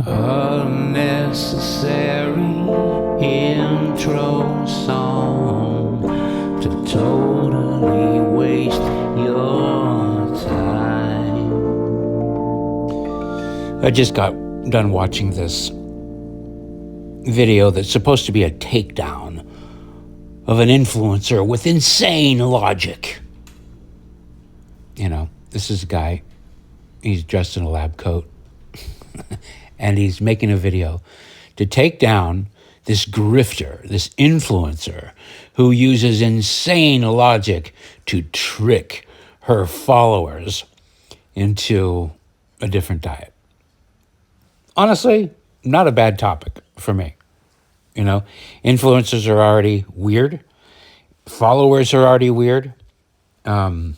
Unnecessary intro song to totally waste your time. I just got done watching this video that's supposed to be a takedown of an influencer with insane logic. You know, this is a guy, he's dressed in a lab coat, and he's making a video to take down this grifter, this influencer, who uses insane logic to trick her followers into a different diet. Honestly, not a bad topic for me. You know, influencers are already weird. Followers are already weird. The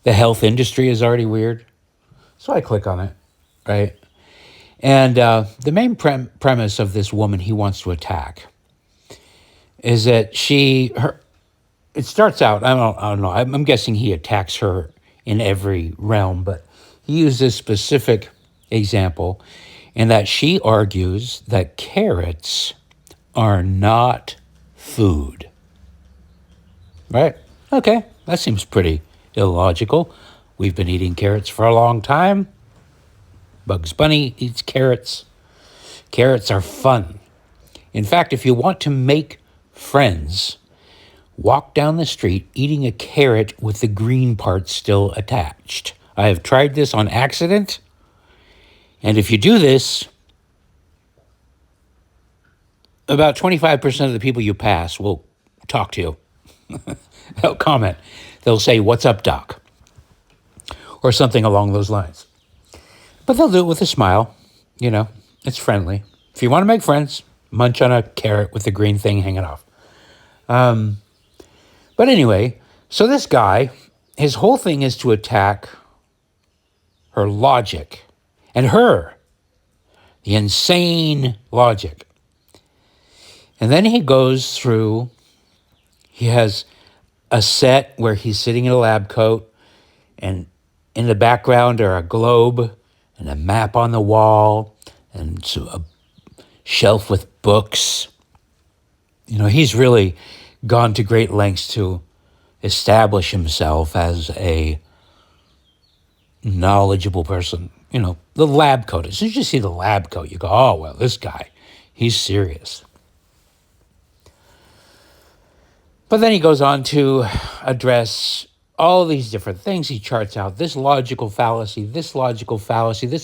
health industry is already weird. So I click on it, right? And the main premise of this woman he wants to attack is that it starts out, I don't know, I'm guessing he attacks her in every realm, but he used this specific example in that she argues that carrots are not food. Right? Okay, that seems pretty illogical. We've been eating carrots for a long time. Bugs Bunny eats carrots. Carrots are fun. In fact, if you want to make friends, walk down the street eating a carrot with the green part still attached. I have tried this on accident. And if you do this, about 25% of the people you pass will talk to you. They'll comment. They'll say, "What's up, Doc?" Or something along those lines. But they'll do it with a smile. You know, it's friendly. If you want to make friends, munch on a carrot with the green thing hanging off. But anyway, so this guy, his whole thing is to attack her logic. And the insane logic. And then he goes through, he has a set where he's sitting in a lab coat, and in the background are a globe and a map on the wall and so a shelf with books. You know, he's really gone to great lengths to establish himself as a knowledgeable person. You know, the lab coat. As soon as you see the lab coat, you go, oh, well, this guy, he's serious. But then he goes on to address all these different things. He charts out this logical fallacy, this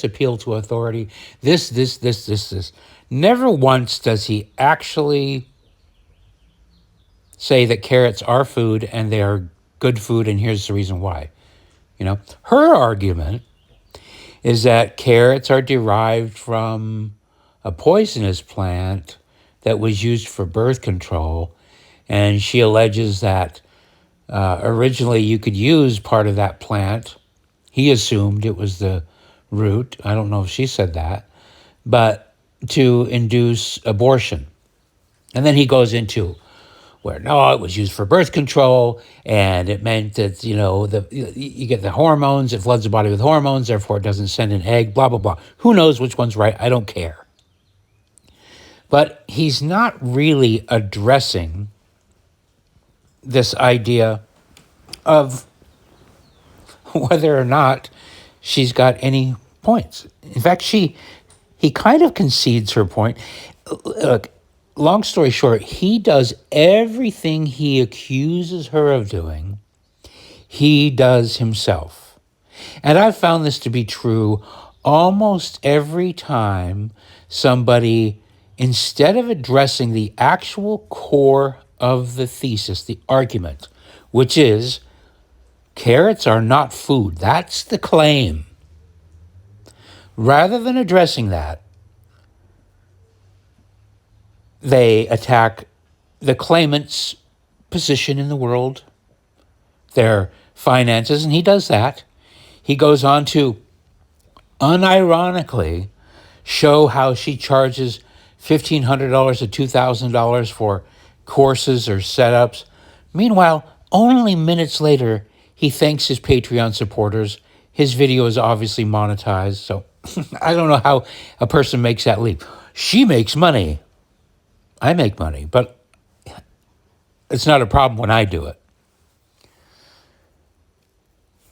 appeal to authority, this. Never once does he actually say that carrots are food and they are good food, and here's the reason why. You know, her argument is that carrots are derived from a poisonous plant that was used for birth control, and she alleges that originally you could use part of that plant. He assumed it was the root. I don't know if she said that, but to induce abortion. And then he goes into where, no, it was used for birth control, and it meant that, you know, you get the hormones, it floods the body with hormones, therefore it doesn't send an egg, blah, blah, blah. Who knows which one's right? I don't care. But he's not really addressing this idea of whether or not she's got any points. In fact, he kind of concedes her point. Look, long story short, he does everything he accuses her of doing, he does himself. And I've found this to be true almost every time somebody, instead of addressing the actual core of the thesis, the argument, which is carrots are not food, that's the claim. Rather than addressing that, they attack the claimant's position in the world, their finances, and he does that. He goes on to unironically show how she charges $1,500 to $2,000 for courses or setups. Meanwhile, only minutes later, he thanks his Patreon supporters. His video is obviously monetized, so I don't know how a person makes that leap. She makes money. I make money, but it's not a problem when I do it.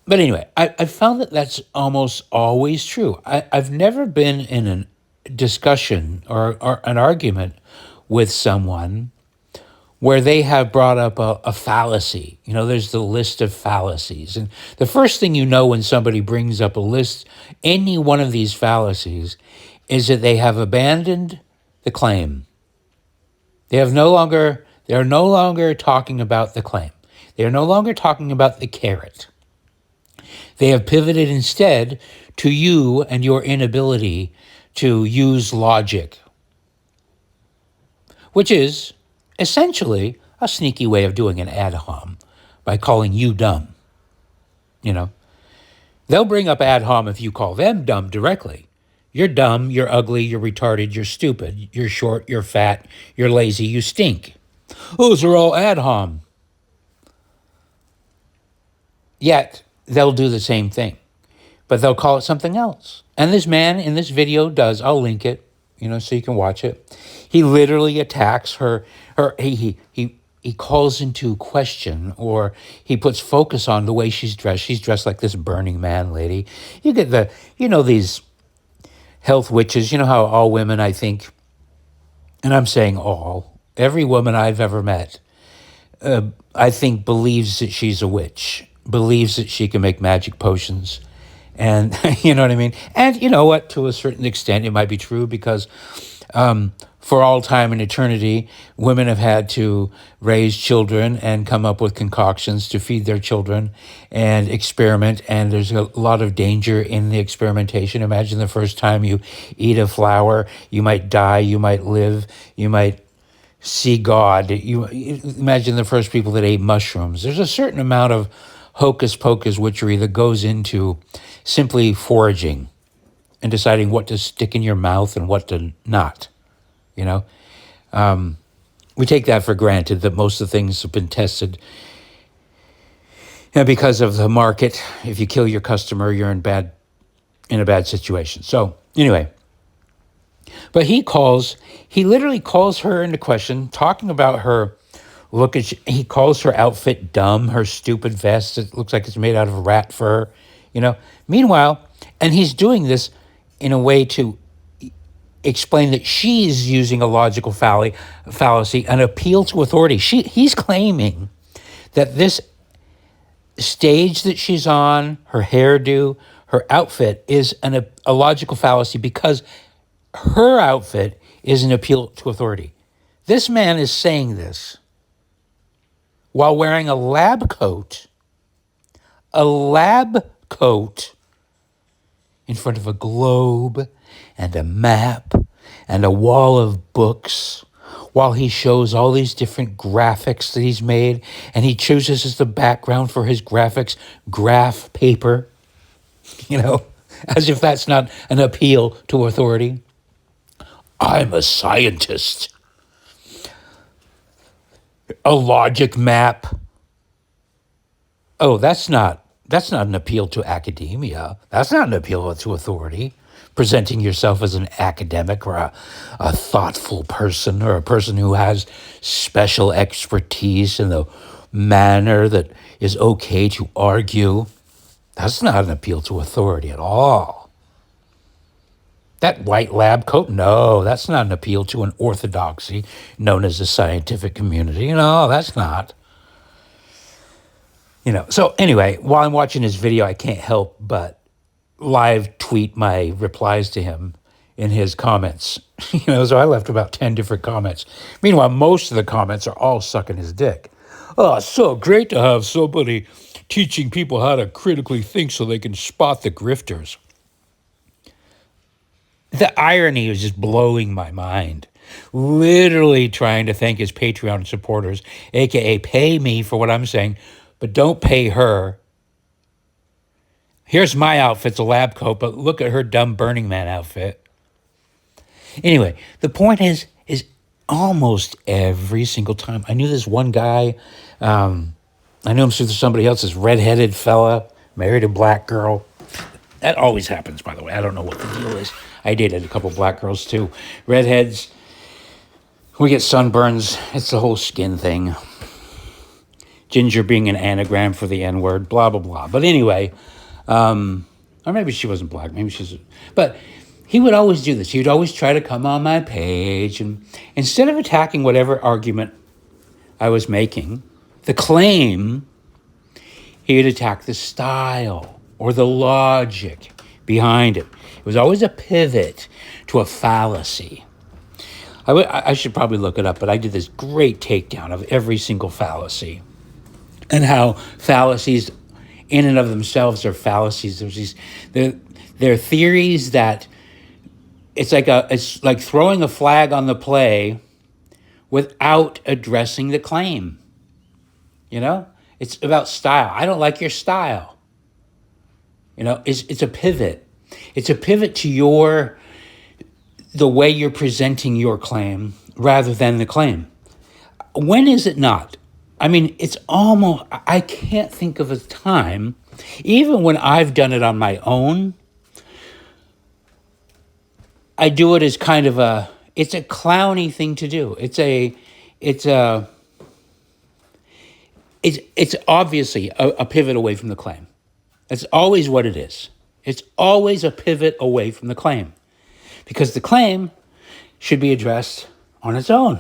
But anyway, I found that that's almost always true. I've never been in a discussion or an argument with someone where they have brought up a fallacy. You know, there's the list of fallacies. And the first thing you know when somebody brings up a list, any one of these fallacies, is that they have abandoned the claim. They are no longer talking about the claim. They are no longer talking about the carrot. They have pivoted instead to you and your inability to use logic, which is essentially a sneaky way of doing an ad hom by calling you dumb. You know, they'll bring up ad hom if you call them dumb directly. You're dumb, you're ugly, you're retarded, you're stupid, you're short, you're fat, you're lazy, you stink. Those are all ad hom. Yet, they'll do the same thing, but they'll call it something else. And this man in this video does. I'll link it, so you can watch it. He literally attacks her. He calls into question, or he puts focus on the way she's dressed. She's dressed like this Burning Man lady. You get these health witches. You know how all women, I think, and I'm saying all, every woman I've ever met, I think believes that she's a witch, believes that she can make magic potions. And you know what I mean? And you know what? To a certain extent, it might be true because for all time and eternity, women have had to raise children and come up with concoctions to feed their children and experiment. And there's a lot of danger in the experimentation. Imagine the first time you eat a flower, you might die, you might live, you might see God. You imagine the first people that ate mushrooms. There's a certain amount of hocus pocus witchery that goes into simply foraging and deciding what to stick in your mouth and what to not. We take that for granted, that most of the things have been tested. And because of the market, if you kill your customer, you're in a bad situation. So anyway, but he literally calls her into question, talking about her look. He calls her outfit dumb, her stupid vest. It looks like it's made out of rat fur, Meanwhile, and he's doing this in a way to explain that she's using a logical fallacy, an appeal to authority. He's claiming that this stage that she's on, her hairdo, her outfit is a logical fallacy because her outfit is an appeal to authority. This man is saying this while wearing a lab coat in front of a globe and a map and a wall of books, while he shows all these different graphics that he's made, and he chooses as the background for his graphics graph paper, as if that's not an appeal to authority. I'm a scientist. A logic map. Oh, that's not an appeal to academia. That's not an appeal to authority. Presenting yourself as an academic or a thoughtful person, or a person who has special expertise in the manner that is okay to argue. That's not an appeal to authority at all. That white lab coat, no, that's not an appeal to an orthodoxy known as the scientific community. No, that's not. So anyway, while I'm watching this video, I can't help but live tweet my replies to him in his comments. So I left about 10 different comments. Meanwhile, most of the comments are all sucking his dick. Oh, it's so great to have somebody teaching people how to critically think so they can spot the grifters. The irony is just blowing my mind. Literally trying to thank his Patreon supporters, aka pay me for what I'm saying, but don't pay her. Here's my outfit's a lab coat, but look at her dumb Burning Man outfit. Anyway, the point is almost every single time. I knew this one guy, I knew him through somebody else, this redheaded fella, married a black girl. That always happens, by the way. I don't know what the deal is. I dated a couple black girls too. Redheads, we get sunburns. It's the whole skin thing. Ginger being an anagram for the N-word, blah, blah, blah. But anyway, or maybe she wasn't black. Maybe she's... But he would always do this. He would always try to come on my page. And instead of attacking whatever argument I was making, the claim, he would attack the style or the logic behind it. It was always a pivot to a fallacy. I should probably look it up, but I did this great takedown of every single fallacy and how fallacies in and of themselves are fallacies. There's these, they're theories that it's like throwing a flag on the play without addressing the claim. You know, it's about style. I don't like your style. You know, it's a pivot. It's a pivot to the way you're presenting your claim rather than the claim. When is it not? I mean, it's almost, I can't think of a time, even when I've done it on my own, I do it as kind of it's a clowny thing to do. It's obviously a pivot away from the claim. That's always what it is. It's always a pivot away from the claim. Because the claim should be addressed on its own.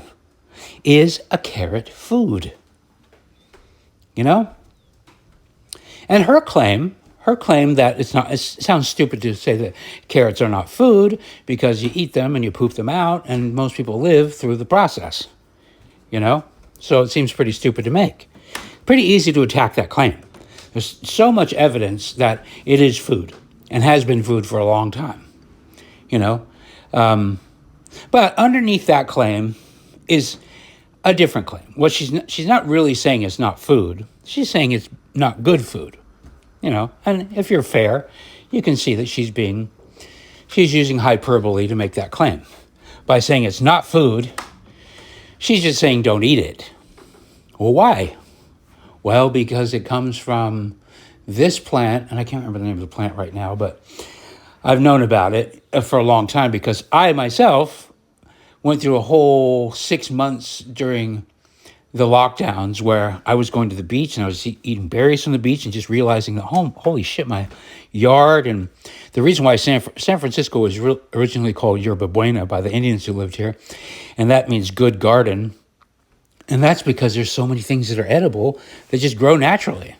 Is a carrot food? You know? And her claim that it sounds stupid to say that carrots are not food because you eat them and you poop them out and most people live through the process. You know? So it seems pretty stupid to make. Pretty easy to attack that claim. There's so much evidence that it is food and has been food for a long time. You know? But underneath that claim is a different claim. What she's not really saying it's not food. She's saying it's not good food. You know, and if you're fair, you can see that she's using hyperbole to make that claim. By saying it's not food, she's just saying don't eat it. Well, why? Well, because it comes from this plant, and I can't remember the name of the plant right now, but I've known about it for a long time because I myself went through a whole 6 months during the lockdowns where I was going to the beach and I was eating berries from the beach and just realizing that, holy shit, my yard. And the reason why San Francisco was originally called Yerba Buena by the Indians who lived here, and that means good garden. And that's because there's so many things that are edible that just grow naturally,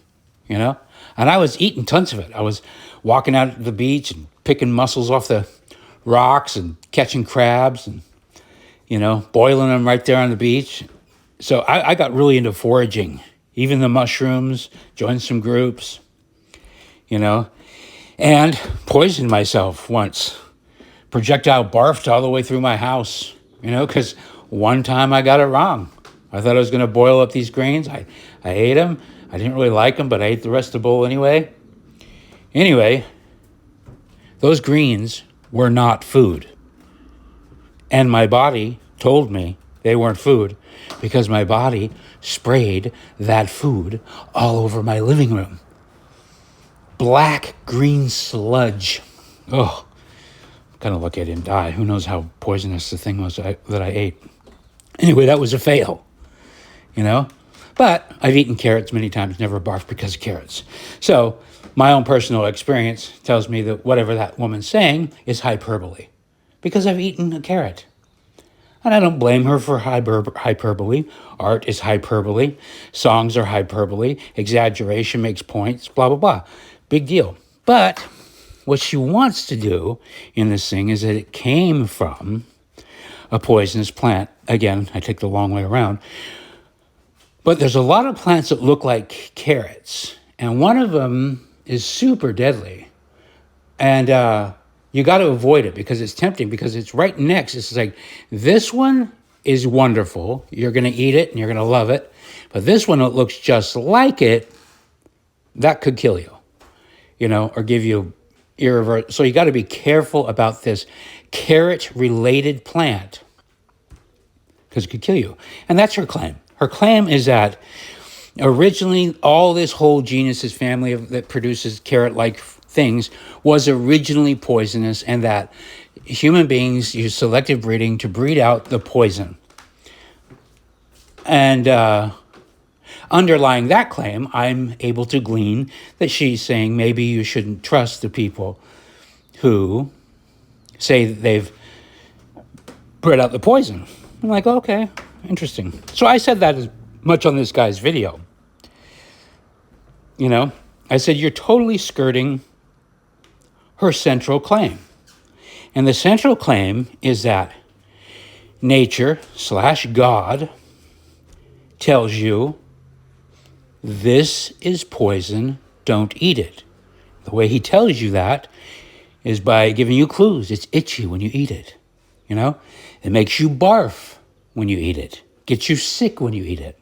you know? And I was eating tons of it. I was walking out at the beach and picking mussels off the rocks and catching crabs and, you know, boiling them right there on the beach. So I got really into foraging, even the mushrooms, joined some groups, you know, and poisoned myself once. Projectile barfed all the way through my house, you know, because one time I got it wrong. I thought I was going to boil up these grains. I ate them. I didn't really like them, but I ate the rest of the bowl anyway. Anyway, those greens were not food. And my body told me they weren't food because my body sprayed that food all over my living room. Black green sludge. Oh, kind of lucky I didn't die. Who knows how poisonous the thing was that I ate. Anyway, that was a fail, you know? But I've eaten carrots many times, never barfed because of carrots. So my own personal experience tells me that whatever that woman's saying is hyperbole because I've eaten a carrot. And I don't blame her for hyperbole. Art is hyperbole. Songs are hyperbole. Exaggeration makes points, blah, blah, blah. Big deal. But what she wants to do in this thing is that it came from a poisonous plant. Again, I take the long way around. But there's a lot of plants that look like carrots. And one of them is super deadly. And you got to avoid it because it's tempting because it's right next. It's like, this one is wonderful. You're going to eat it and you're going to love it. But this one that looks just like it, that could kill you, you know, or give you irreversible. So you got to be careful about this carrot-related plant because it could kill you. And that's her claim. Her claim is that Originally, all this whole genus, this family that produces carrot-like things, was originally poisonous, and that human beings use selective breeding to breed out the poison. And underlying that claim, I'm able to glean that she's saying maybe you shouldn't trust the people who say that they've bred out the poison. I'm like, okay, interesting. So I said that as much on this guy's video. I said, you're totally skirting her central claim. And the central claim is that nature/God tells you this is poison, don't eat it. The way he tells you that is by giving you clues. It's itchy when you eat it. It makes you barf when you eat it. Gets you sick when you eat it.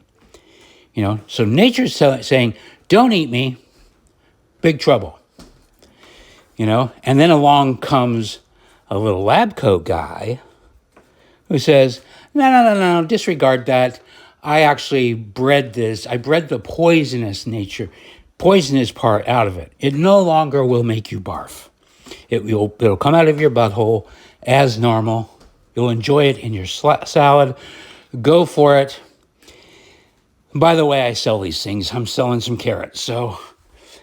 So nature's saying, don't eat me, big trouble. And then along comes a little lab coat guy who says, no, disregard that. I actually bred this. I bred the poisonous part out of it. It no longer will make you barf. It'll come out of your butthole as normal. You'll enjoy it in your salad. Go for it. By the way, I sell these things. I'm selling some carrots, so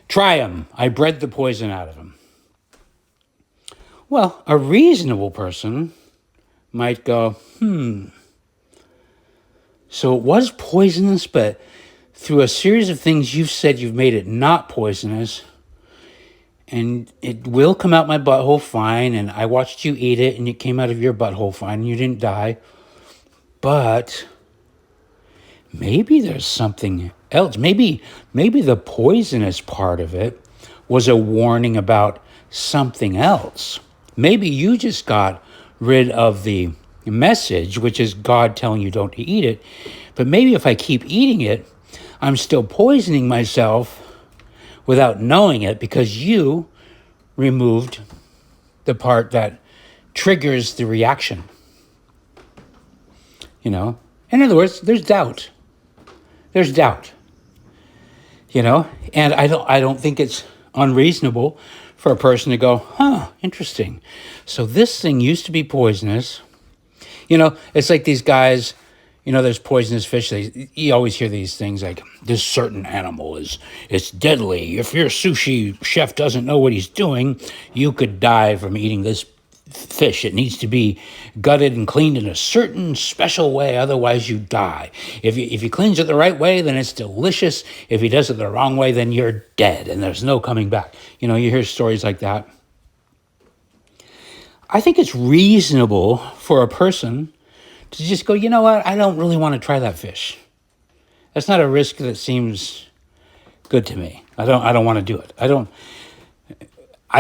try them. I bred the poison out of them. Well, a reasonable person might go, so it was poisonous, but through a series of things you've said, you've made it not poisonous, and it will come out my butthole fine, and I watched you eat it, and it came out of your butthole fine, and you didn't die. But maybe there's something else. Maybe the poisonous part of it was a warning about something else. Maybe you just got rid of the message, which is God telling you don't eat it. But maybe if I keep eating it, I'm still poisoning myself without knowing it because you removed the part that triggers the reaction. In other words, there's doubt. There's doubt. And I don't think it's unreasonable for a person to go, interesting. So this thing used to be poisonous. It's like these guys, there's poisonous fish. You always hear these things like, this certain animal it's deadly. If your sushi chef doesn't know what he's doing, you could die from eating this fish. It needs to be gutted and cleaned in a certain special way, otherwise you die. If he cleans it the right way, then it's delicious. If he does it the wrong way, then you're dead and there's no coming back. You hear stories like that. I think it's reasonable for a person to just go, you know what, I don't really want to try that fish. That's not a risk that seems good to me. I don't want to do it. I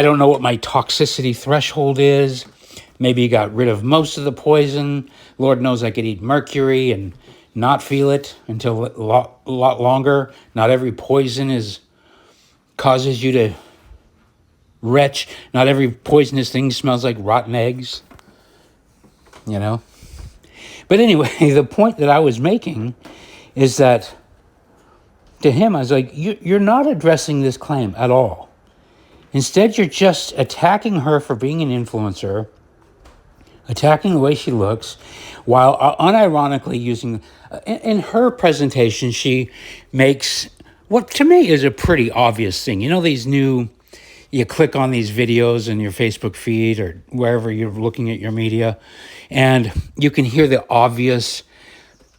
don't know what my toxicity threshold is. Maybe you got rid of most of the poison. Lord knows I could eat mercury and not feel it until a lot longer. Not every poison causes you to retch. Not every poisonous thing smells like rotten eggs. But anyway, the point that I was making is that to him, I was like, you're not addressing this claim at all. Instead, you're just attacking her for being an influencer, attacking the way she looks, while unironically using... In her presentation, she makes what to me is a pretty obvious thing. These new... You click on these videos in your Facebook feed or wherever you're looking at your media, and you can hear the obvious...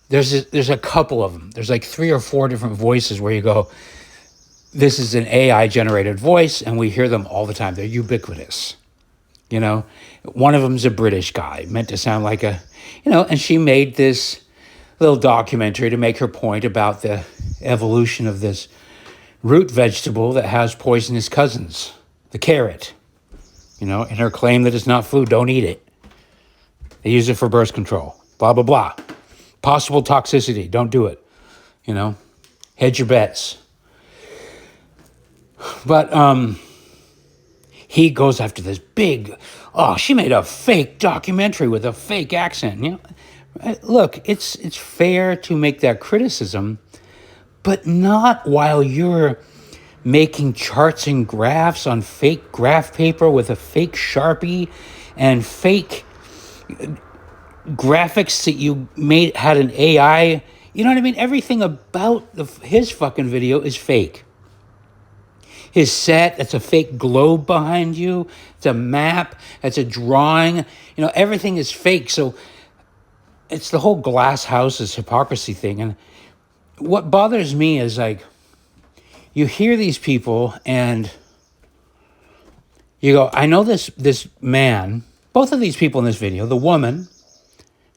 There's a couple of them. There's like 3 or 4 different voices where you go... This is an AI-generated voice, and we hear them all the time. They're ubiquitous. One of them's a British guy, meant to sound like and she made this little documentary to make her point about the evolution of this root vegetable that has poisonous cousins, the carrot. And her claim that it's not food, don't eat it. They use it for birth control, blah, blah, blah. Possible toxicity, don't do it. Hedge your bets. But he goes after this big, she made a fake documentary with a fake accent. Look, it's fair to make that criticism, but not while you're making charts and graphs on fake graph paper with a fake Sharpie and fake graphics that you had an AI. You know what I mean? Everything about his fucking video is fake. His set, it's a fake globe behind you. It's a map. It's a drawing. You know, everything is fake. So it's the whole glass houses hypocrisy thing. And what bothers me is like, you hear these people and you go, I know this man, both of these people in this video, the woman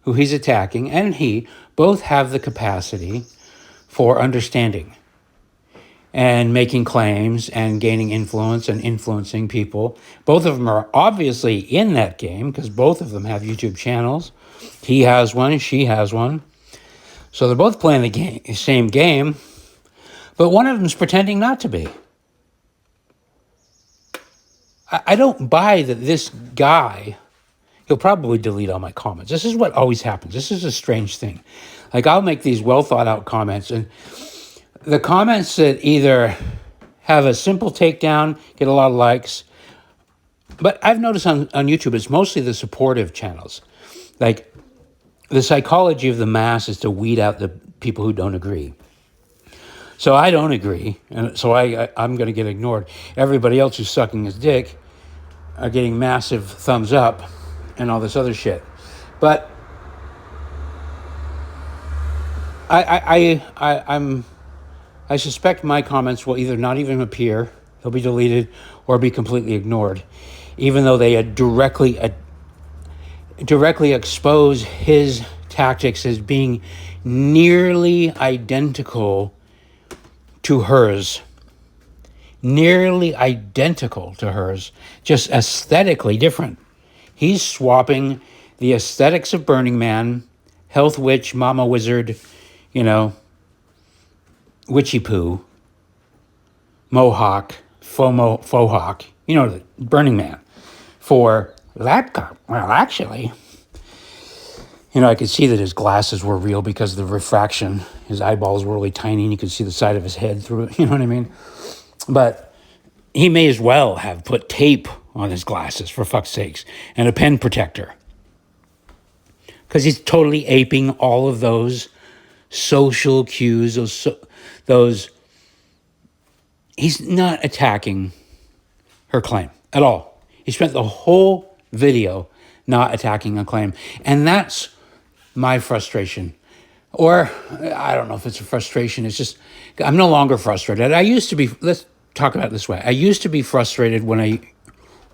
who he's attacking and he both have the capacity for understanding and making claims and gaining influence and influencing people. Both of them are obviously in that game because both of them have YouTube channels. He has one, she has one. So they're both playing the same game, but one of them's pretending not to be. I don't buy that this guy, he'll probably delete all my comments. This is what always happens. This is a strange thing. Like, I'll make these well thought out comments, and the comments that either have a simple takedown, get a lot of likes, but I've noticed on YouTube, it's mostly the supportive channels. Like, the psychology of the mass is to weed out the people who don't agree. So I don't agree, and so I'm going to get ignored. Everybody else who's sucking his dick are getting massive thumbs up and all this other shit. But I suspect my comments will either not even appear, they'll be deleted, or be completely ignored, even though they directly expose his tactics as being nearly identical to hers. Nearly identical to hers, just aesthetically different. He's swapping the aesthetics of Burning Man, health witch, mama wizard, you know, witchy poo, mohawk, faux hawk, you know, the Burning Man, for laptop. Well, actually, you know, I could see that his glasses were real because of the refraction. His eyeballs were really tiny and you could see the side of his head through it, you know what I mean? But he may as well have put tape on his glasses, for fuck's sakes, and a pen protector. Because he's totally aping all of those social cues, those. He's not attacking her claim at all. He spent the whole video not attacking a claim. And that's my frustration. Or, I don't know if it's a frustration. It's just, I'm no longer frustrated. I used to be, let's talk about it this way. I used to be frustrated when I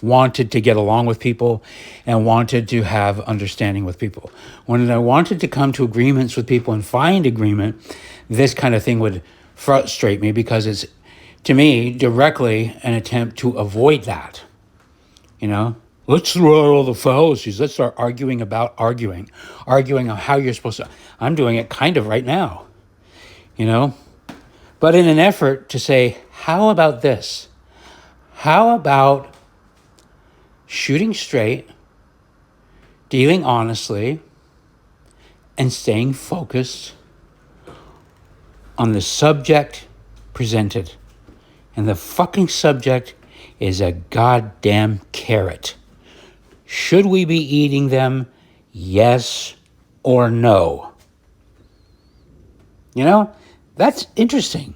wanted to get along with people and wanted to have understanding with people. When I wanted to come to agreements with people and find agreement, this kind of thing would frustrate me because it's, to me, directly an attempt to avoid that. You know? Let's throw out all the fallacies. Let's start arguing about arguing on how you're supposed to. I'm doing it kind of right now, you know? But in an effort to say, how about this? How about shooting straight, dealing honestly, and staying focused on the subject presented? And the fucking subject is a goddamn carrot. Should we be eating them? Yes or no? You know, that's interesting.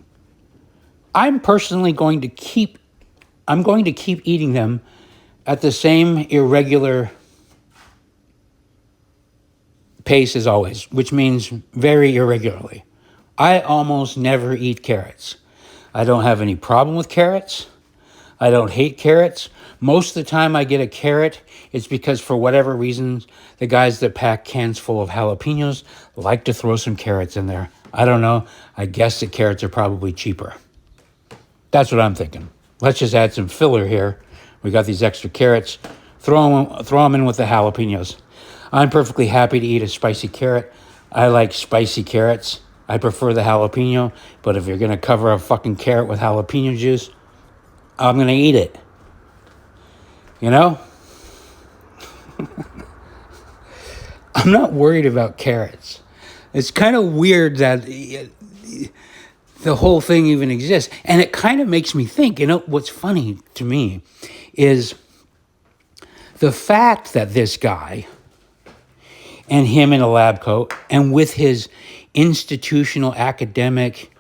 I'm personally going to keep eating them at the same irregular pace as always, which means very irregularly. I almost never eat carrots. I don't have any problem with carrots. I don't hate carrots. Most of the time I get a carrot, it's because for whatever reasons, the guys that pack cans full of jalapenos like to throw some carrots in there. I don't know. I guess the carrots are probably cheaper. That's what I'm thinking. Let's just add some filler here. We got these extra carrots. Throw them in with the jalapenos. I'm perfectly happy to eat a spicy carrot. I like spicy carrots. I prefer the jalapeno, but if you're going to cover a fucking carrot with jalapeno juice, I'm going to eat it. You know? I'm not worried about carrots. It's kind of weird that the whole thing even exists. And it kind of makes me think, what's funny to me is the fact that this guy and him in a lab coat and with his institutional academic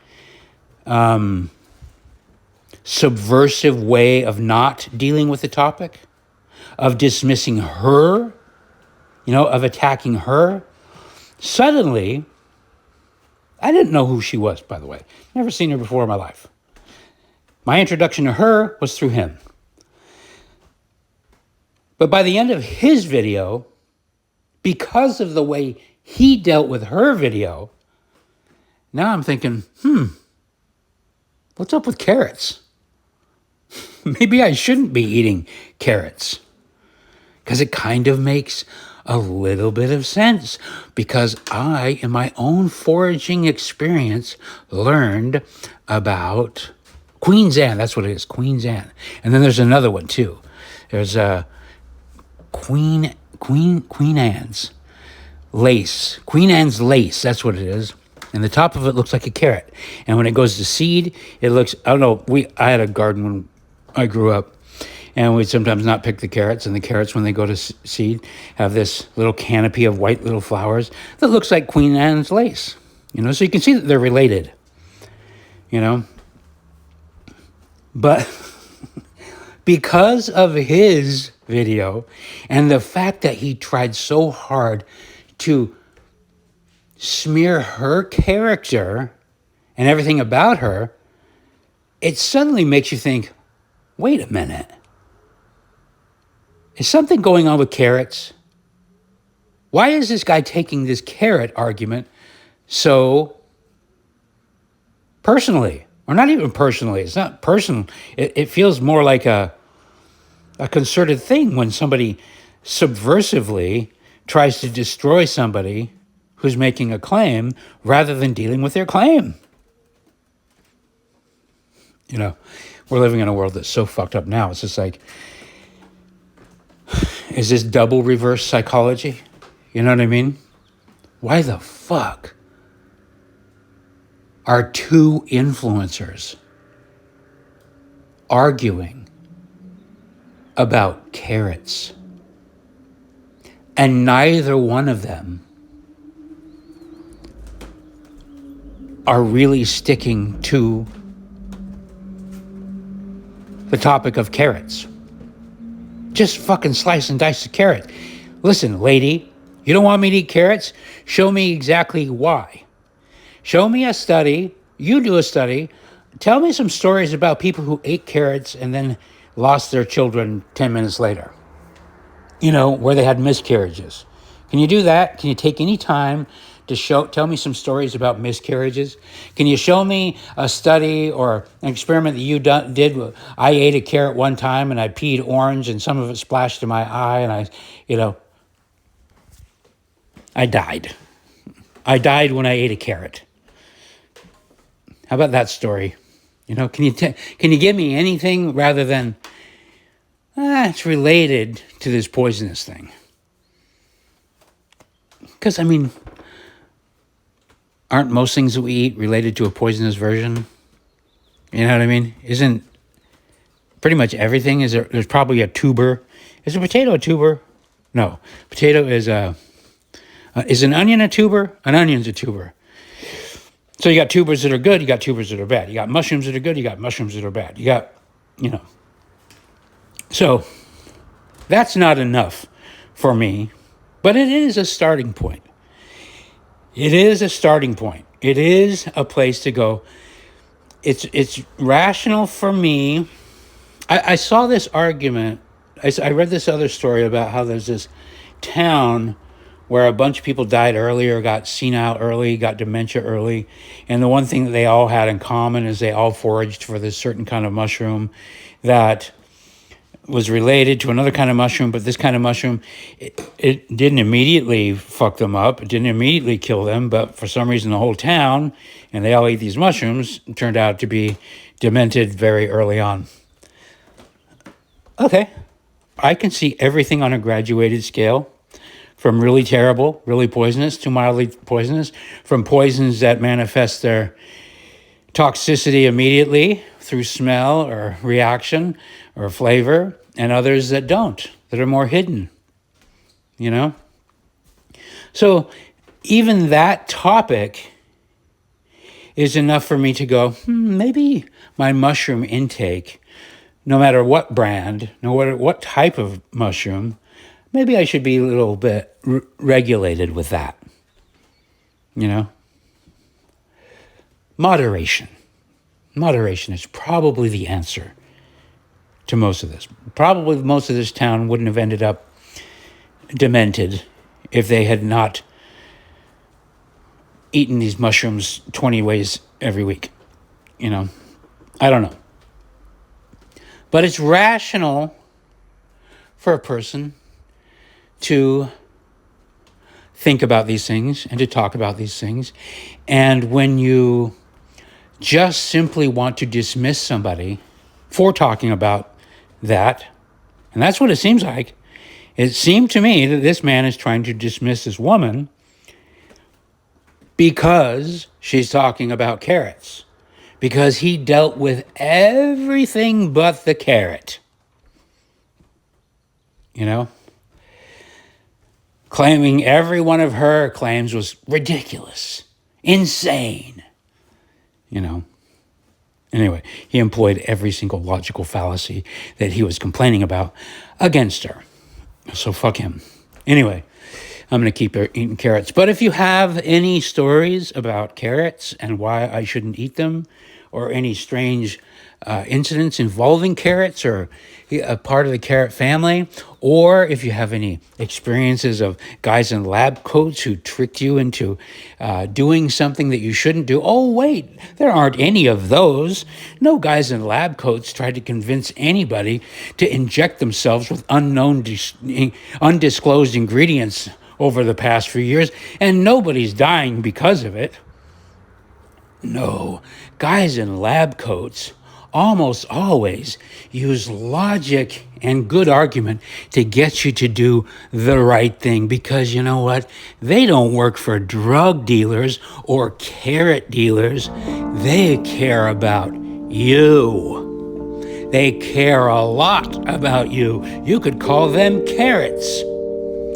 subversive way of not dealing with the topic, of dismissing her, of attacking her, suddenly, I didn't know who she was, by the way. Never seen her before in my life. My introduction to her was through him. But by the end of his video, because of the way he dealt with her video, now I'm thinking, what's up with carrots? Maybe I shouldn't be eating carrots. Because it kind of makes a little bit of sense. Because I, in my own foraging experience, learned about Queen's Anne. That's what it is, Queen's Anne. And then there's another one too. There's Queen Anne's lace. Queen Anne's lace, that's what it is. And the top of it looks like a carrot. And when it goes to seed, it looks, I don't know, I had a garden when I grew up. And we'd sometimes not pick the carrots. And the carrots, when they go to seed, have this little canopy of white little flowers that looks like Queen Anne's lace. So you can see that they're related. But because of his video and the fact that he tried so hard to smear her character and everything about her, it suddenly makes you think, wait a minute. Is something going on with carrots? Why is this guy taking this carrot argument so personally? Or not even personally. It's not personal. It feels more like a concerted thing when somebody subversively tries to destroy somebody who's making a claim rather than dealing with their claim. We're living in a world that's so fucked up now. It's just like, is this double reverse psychology? You know what I mean? Why the fuck are two influencers arguing about carrots? And neither one of them are really sticking to the topic of carrots. Just fucking slice and dice the carrot. Listen, lady, you don't want me to eat carrots? Show me exactly why. Show me a study. You do a study. Tell me some stories about people who ate carrots and then lost their children 10 minutes later. Where they had miscarriages. Can you do that? Can you take any time to tell me some stories about miscarriages? Can you show me a study or an experiment that you did? I ate a carrot one time and I peed orange and some of it splashed in my eye and I died. I died when I ate a carrot. How about that story? Can you give me anything rather than, it's related to this poisonous thing? Because, aren't most things that we eat related to a poisonous version? You know what I mean? Isn't pretty much everything? There's probably a tuber. Is a potato a tuber? No. Potato is an onion a tuber? An onion's a tuber. So you got tubers that are good, you got tubers that are bad. You got mushrooms that are good, you got mushrooms that are bad. You got, So that's not enough for me, but it is a starting point. It is a starting point. It is a place to go. It's rational for me. I saw this argument. I read this other story about how there's this town where a bunch of people died early or got senile early, got dementia early. And the one thing that they all had in common is they all foraged for this certain kind of mushroom that was related to another kind of mushroom, but this kind of mushroom, it didn't immediately fuck them up. It didn't immediately kill them, but for some reason the whole town, and they all ate these mushrooms, turned out to be demented very early on. Okay, I can see everything on a graduated scale, from really terrible, really poisonous, to mildly poisonous, from poisons that manifest their toxicity immediately through smell or reaction or flavor, and others that don't, that are more hidden, you know? So even that topic is enough for me to go, maybe my mushroom intake, no matter what brand, no matter what type of mushroom, maybe I should be a little bit regulated with that, you know? Moderation. Moderation is probably the answer to most of this. Probably most of this town wouldn't have ended up demented if they had not eaten these mushrooms 20 ways every week. You know, I don't know. But it's rational for a person to think about these things and to talk about these things. And when you just simply want to dismiss somebody for talking about that, and that's what it seems like. It seemed to me that this man is trying to dismiss this woman because she's talking about carrots, because he dealt with everything but the carrot, you know? Claiming every one of her claims was ridiculous, insane, you know? Anyway, he employed every single logical fallacy that he was complaining about against her. So fuck him. Anyway, I'm going to keep eating carrots. But if you have any stories about carrots and why I shouldn't eat them, or any strange incidents involving carrots or a part of the carrot family, or if you have any experiences of guys in lab coats who tricked you into doing something that you shouldn't do. Oh, wait, there aren't any of those. No guys in lab coats tried to convince anybody to inject themselves with undisclosed ingredients over the past few years, and nobody's dying because of it. No, guys in lab coats almost always use logic and good argument to get you to do the right thing, because you know what? They don't work for drug dealers or carrot dealers. They care about you. They care a lot about you. You could call them carrots.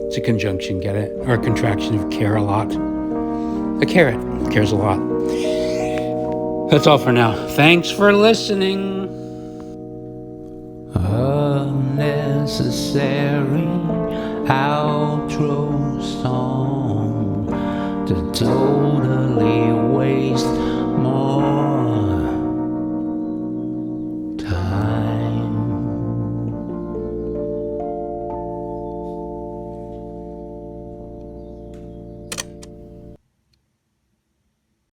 It's a conjunction, get it? Or a contraction of care a lot. A carrot cares a lot. That's all for now. Thanks for listening. Unnecessary outro song to totally waste more